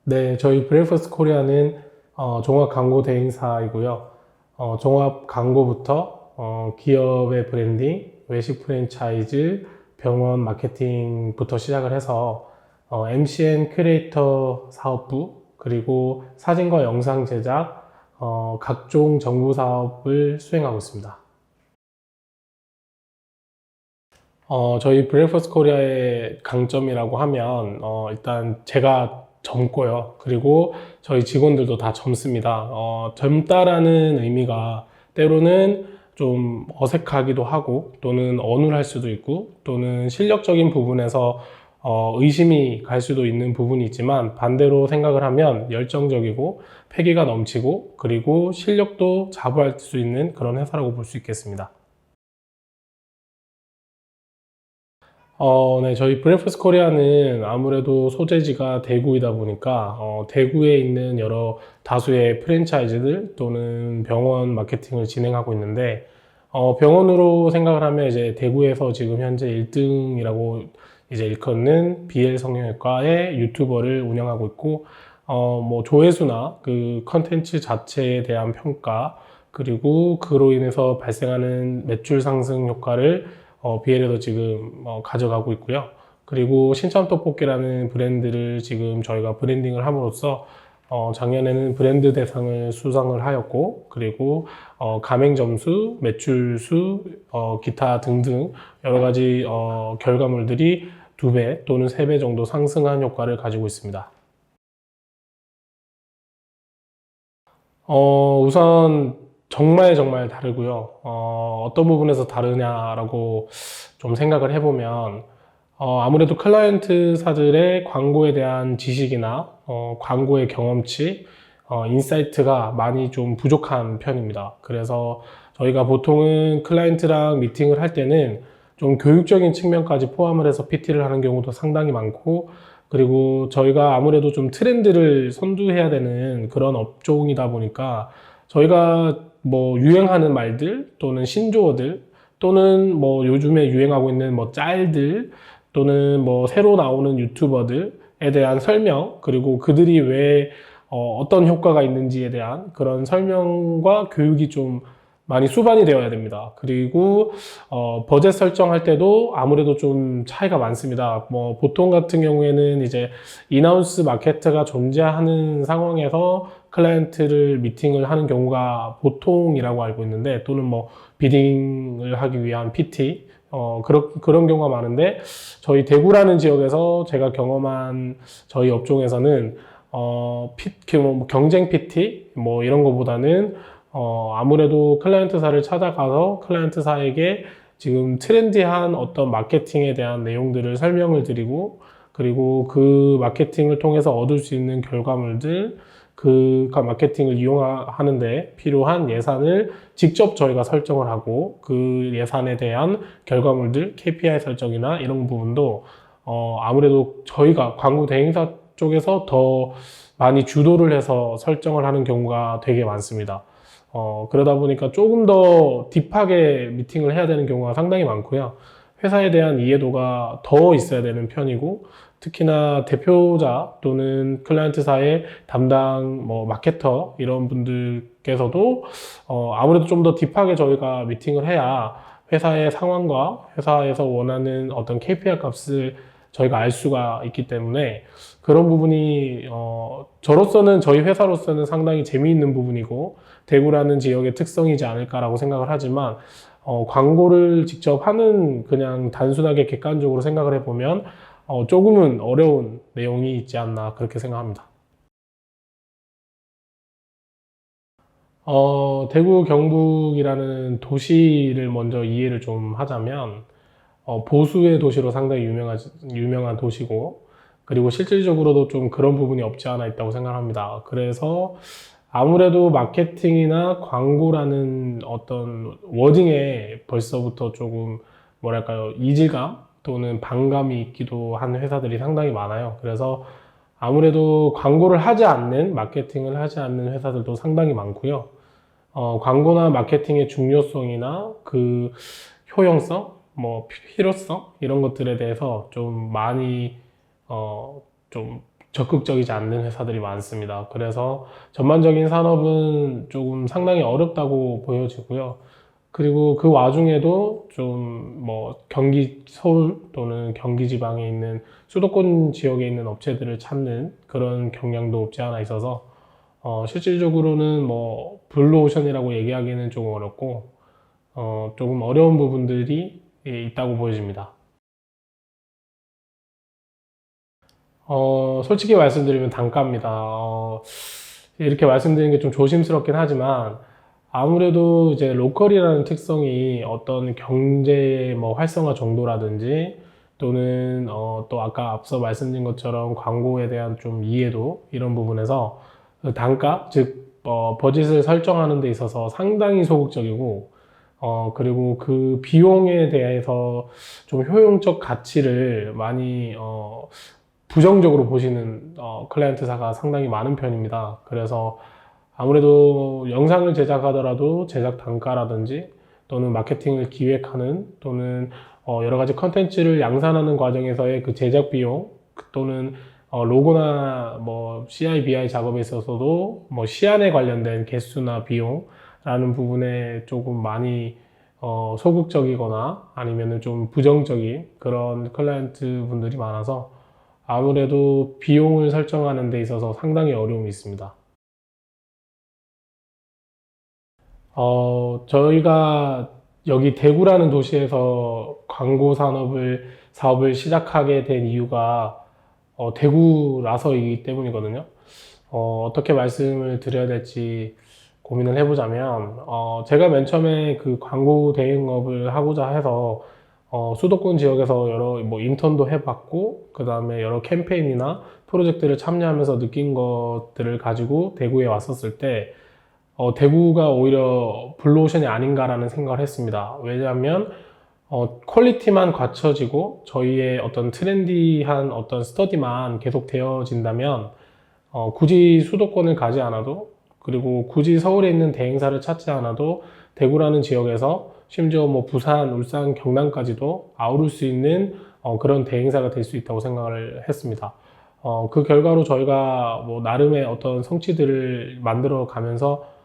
네, 저희 브레이퍼스트 코리아는 종합 광고 대행사이고요. 종합 광고부터 기업의 브랜딩, 외식 프랜차이즈, 병원 마케팅부터 시작을 해서 MCN 크리에이터 사업부, 그리고 사진과 영상 제작, 각종 정보 사업을 수행하고 있습니다. 저희 브레이퍼스트 코리아의 강점이라고 하면 일단 제가 젊고요. 그리고 저희 직원들도 다 젊습니다. 젊다라는 의미가 때로는 좀 어색하기도 하고 또는 어눌할 수도 있고 또는 실력적인 부분에서 의심이 갈 수도 있는 부분이 있지만 반대로 생각을 하면 열정적이고 패기가 넘치고 그리고 실력도 자부할 수 있는 그런 회사라고 볼 수 있겠습니다. 네, 저희 브레이프스 코리아는 아무래도 소재지가 대구이다 보니까 대구에 있는 여러 다수의 프랜차이즈들 또는 병원 마케팅을 진행하고 있는데 병원으로 생각을 하면 이제 대구에서 지금 현재 1등이라고 이제 일컫는 BL 성형외과의 유튜버를 운영하고 있고 뭐 조회수나 그 컨텐츠 자체에 대한 평가 그리고 그로 인해서 발생하는 매출 상승 효과를 BL에도 지금 가져가고 있고요. 그리고 신천 떡볶이라는 브랜드를 지금 저희가 브랜딩을 함으로써 작년에는 브랜드 대상을 수상을 하였고, 그리고 가맹 점수, 매출 수, 기타 등등 여러 가지 결과물들이 2배 또는 3배 정도 상승한 효과를 가지고 있습니다. 우선 정말 정말 다르고요. 어떤 부분에서 다르냐라고 좀 생각을 해보면 아무래도 클라이언트사들의 광고에 대한 지식이나 광고의 경험치, 인사이트가 많이 좀 부족한 편입니다. 그래서 저희가 보통은 클라이언트랑 미팅을 할 때는 좀 교육적인 측면까지 포함을 해서 PT를 하는 경우도 상당히 많고, 그리고 저희가 아무래도 좀 트렌드를 선두해야 되는 그런 업종이다 보니까 저희가 뭐 유행하는 말들 또는 신조어들 또는 뭐 요즘에 유행하고 있는 뭐 짤들 또는 뭐 새로 나오는 유튜버들에 대한 설명, 그리고 그들이 왜 어떤 효과가 있는지에 대한 그런 설명과 교육이 좀 많이 수반이 되어야 됩니다. 그리고 버젯 설정할 때도 아무래도 좀 차이가 많습니다. 뭐 보통 같은 경우에는 이제 인하우스 마케터가 존재하는 상황에서 클라이언트를 미팅을 하는 경우가 보통이라고 알고 있는데, 또는 뭐 비딩을 하기 위한 PT 그런 경우가 많은데, 저희 대구라는 지역에서 제가 경험한 저희 업종에서는 뭐 경쟁 PT 뭐 이런 거보다는 아무래도 클라이언트사를 찾아가서 클라이언트사에게 지금 트렌디한 어떤 마케팅에 대한 내용들을 설명을 드리고, 그리고 그 마케팅을 통해서 얻을 수 있는 결과물들, 그 마케팅을 이용하는데 필요한 예산을 직접 저희가 설정을 하고, 그 예산에 대한 결과물들, KPI 설정이나 이런 부분도 아무래도 저희가 광고 대행사 쪽에서 더 많이 주도를 해서 설정을 하는 경우가 되게 많습니다. 그러다 보니까 조금 더 딥하게 미팅을 해야 되는 경우가 상당히 많고요. 회사에 대한 이해도가 더 있어야 되는 편이고, 특히나 대표자 또는 클라이언트사의 담당 뭐 마케터 이런 분들께서도 아무래도 좀 더 딥하게 저희가 미팅을 해야 회사의 상황과 회사에서 원하는 어떤 KPI 값을 저희가 알 수가 있기 때문에, 그런 부분이 저로서는, 저희 회사로서는 상당히 재미있는 부분이고 대구라는 지역의 특성이지 않을까라고 생각을 하지만, 광고를 직접 하는 그냥 단순하게 객관적으로 생각을 해보면 조금은 어려운 내용이 있지 않나 그렇게 생각합니다. 대구 경북이라는 도시를 먼저 이해를 좀 하자면 보수의 도시로 상당히 유명한 도시고, 그리고 실질적으로도 좀 그런 부분이 없지 않아 있다고 생각합니다. 그래서 아무래도 마케팅이나 광고라는 어떤 워딩에 벌써부터 조금 뭐랄까요, 이질감 또는 반감이 있기도 한 회사들이 상당히 많아요. 그래서 아무래도 광고를 하지 않는, 마케팅을 하지 않는 회사들도 상당히 많고요. 광고나 마케팅의 중요성이나 그 효용성, 뭐 필요성 이런 것들에 대해서 좀 많이 좀 적극적이지 않는 회사들이 많습니다. 그래서 전반적인 산업은 조금 상당히 어렵다고 보여지고요. 그리고 그 와중에도 좀 뭐 경기 서울 또는 경기 지방에 있는 수도권 지역에 있는 업체들을 찾는 그런 경향도 없지 않아 있어서 실질적으로는 뭐 블루오션이라고 얘기하기는 조금 어렵고 조금 어려운 부분들이 있다고 보여집니다. 솔직히 말씀드리면 단가입니다. 이렇게 말씀드리는 게 좀 조심스럽긴 하지만 아무래도 이제 로컬이라는 특성이 어떤 경제 뭐 활성화 정도라든지 또는 또 아까 앞서 말씀드린 것처럼 광고에 대한 좀 이해도 이런 부분에서 그 단가, 즉 버짓을 설정하는 데 있어서 상당히 소극적이고 그리고 그 비용에 대해서 좀 효용적 가치를 많이 부정적으로 보시는 클라이언트사가 상당히 많은 편입니다. 그래서 아무래도 영상을 제작하더라도 제작 단가라든지 또는 마케팅을 기획하는 또는 여러 가지 컨텐츠를 양산하는 과정에서의 그 제작 비용 또는 로고나 뭐 CI, BI 작업에 있어서도 뭐 시안에 관련된 개수나 비용라는 부분에 조금 많이 소극적이거나 아니면은 좀 부정적인 그런 클라이언트 분들이 많아서 아무래도 비용을 설정하는 데 있어서 상당히 어려움이 있습니다. 저희가 여기 대구라는 도시에서 광고 사업을 시작하게 된 이유가 대구라서이기 때문이거든요. 어떻게 말씀을 드려야 될지 고민을 해보자면, 제가 맨 처음에 그 광고 대행업을 하고자 해서, 수도권 지역에서 여러 뭐 인턴도 해봤고, 그 다음에 여러 캠페인이나 프로젝트를 참여하면서 느낀 것들을 가지고 대구에 왔었을 때, 대구가 오히려 블루오션이 아닌가라는 생각을 했습니다. 왜냐하면 퀄리티만 갖춰지고 저희의 어떤 트렌디한 어떤 스터디만 계속 되어진다면 굳이 수도권을 가지 않아도 그리고 굳이 서울에 있는 대행사를 찾지 않아도 대구라는 지역에서 심지어 뭐 부산, 울산, 경남까지도 아우를 수 있는 그런 대행사가 될 수 있다고 생각을 했습니다. 그 결과로 저희가 뭐 나름의 어떤 성취들을 만들어 가면서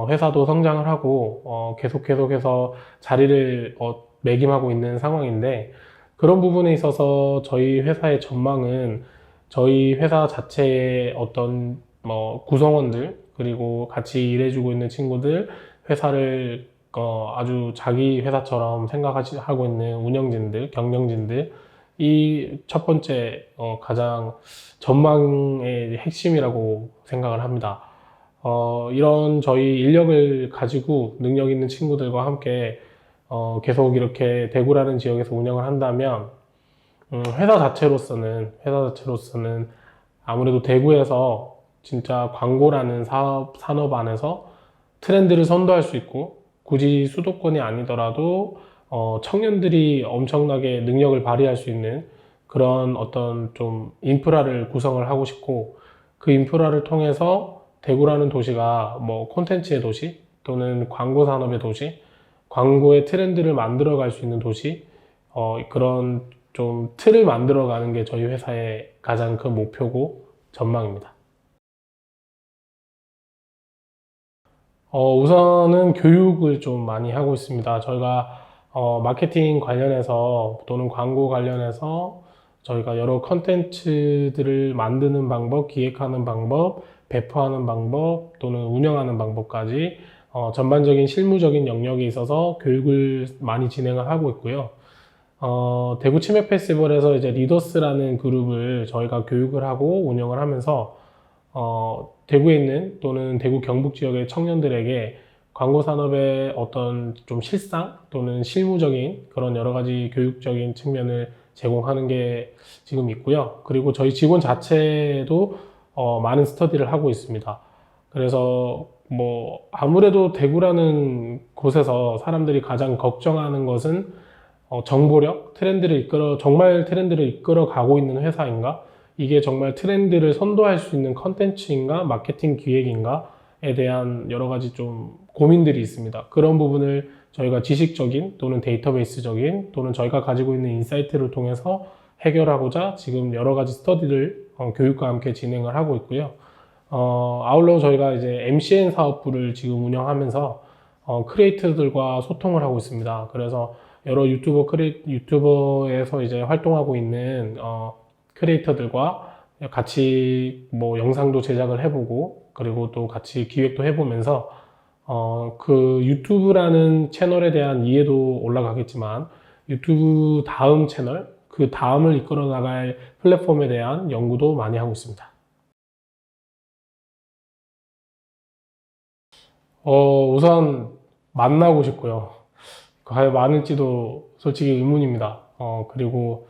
회사도 성장을 하고 계속해서 자리를 매김하고 있는 상황인데 그런 부분에 있어서 저희 회사의 전망은 저희 회사 자체의 어떤 뭐 구성원들 그리고 같이 일해주고 있는 친구들 회사를 아주 자기 회사처럼 생각하고 있는 운영진들, 경영진들 이 첫 번째 가장 전망의 핵심이라고 생각을 합니다. 이런 저희 인력을 가지고 능력 있는 친구들과 함께 계속 이렇게 대구라는 지역에서 운영을 한다면 회사 자체로서는 아무래도 대구에서 진짜 광고라는 산업 안에서 트렌드를 선도할 수 있고 굳이 수도권이 아니더라도 청년들이 엄청나게 능력을 발휘할 수 있는 그런 어떤 좀 인프라를 구성을 하고 싶고 그 인프라를 통해서 대구라는 도시가 뭐 콘텐츠의 도시 또는 광고 산업의 도시, 광고의 트렌드를 만들어 갈 수 있는 도시, 그런 좀 틀을 만들어 가는 게 저희 회사의 가장 큰 목표고 전망입니다. 우선은 교육을 좀 많이 하고 있습니다. 저희가 마케팅 관련해서 또는 광고 관련해서 저희가 여러 컨텐츠들을 만드는 방법, 기획하는 방법, 배포하는 방법 또는 운영하는 방법까지 전반적인 실무적인 영역에 있어서 교육을 많이 진행을 하고 있고요. 대구 치맥 페스티벌에서 이제 리더스라는 그룹을 저희가 교육을 하고 운영을 하면서 대구에 있는 또는 대구 경북 지역의 청년들에게 광고 산업의 어떤 좀 실상 또는 실무적인 그런 여러 가지 교육적인 측면을 제공하는 게 지금 있고요. 그리고 저희 직원 자체도 많은 스터디를 하고 있습니다. 그래서 뭐 아무래도 대구라는 곳에서 사람들이 가장 걱정하는 것은 정보력, 정말 트렌드를 이끌어 가고 있는 회사인가? 이게 정말 트렌드를 선도할 수 있는 컨텐츠인가? 마케팅 기획인가?에 대한 여러 가지 좀 고민들이 있습니다. 그런 부분을 저희가 지식적인 또는 데이터베이스적인 또는 저희가 가지고 있는 인사이트를 통해서 해결하고자 지금 여러 가지 스터디를 교육과 함께 진행을 하고 있고요. 아울러 저희가 이제 MCN 사업부를 지금 운영하면서 크리에이터들과 소통을 하고 있습니다. 그래서 여러 유튜버에서 이제 활동하고 있는 크리에이터들과 같이 뭐 영상도 제작을 해보고 그리고 또 같이 기획도 해보면서 그 유튜브라는 채널에 대한 이해도 올라가겠지만 유튜브 다음 채널, 그 다음을 이끌어 나갈 플랫폼에 대한 연구도 많이 하고 있습니다. 우선 만나고 싶고요. 과연 많을지도 솔직히 의문입니다. 그리고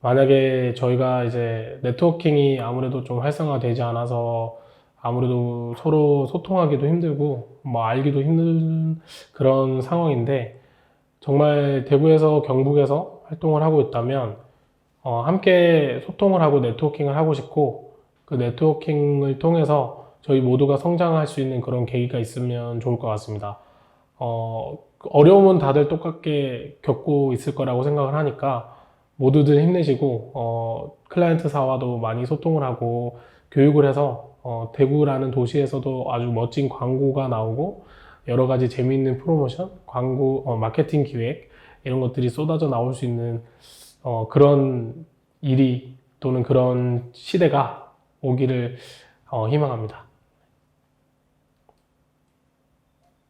만약에 저희가 이제 네트워킹이 아무래도 좀 활성화되지 않아서 아무래도 서로 소통하기도 힘들고 뭐 알기도 힘든 그런 상황인데 정말 대구에서 경북에서 활동을 하고 있다면 함께 소통을 하고 네트워킹을 하고 싶고 그 네트워킹을 통해서 저희 모두가 성장할 수 있는 그런 계기가 있으면 좋을 것 같습니다. 어려움은 다들 똑같게 겪고 있을 거라고 생각을 하니까 모두들 힘내시고 클라이언트사와도 많이 소통을 하고 교육을 해서 대구라는 도시에서도 아주 멋진 광고가 나오고 여러 가지 재미있는 프로모션, 광고, 마케팅 기획 이런 것들이 쏟아져 나올 수 있는 그런 일이 또는 그런 시대가 오기를 희망합니다.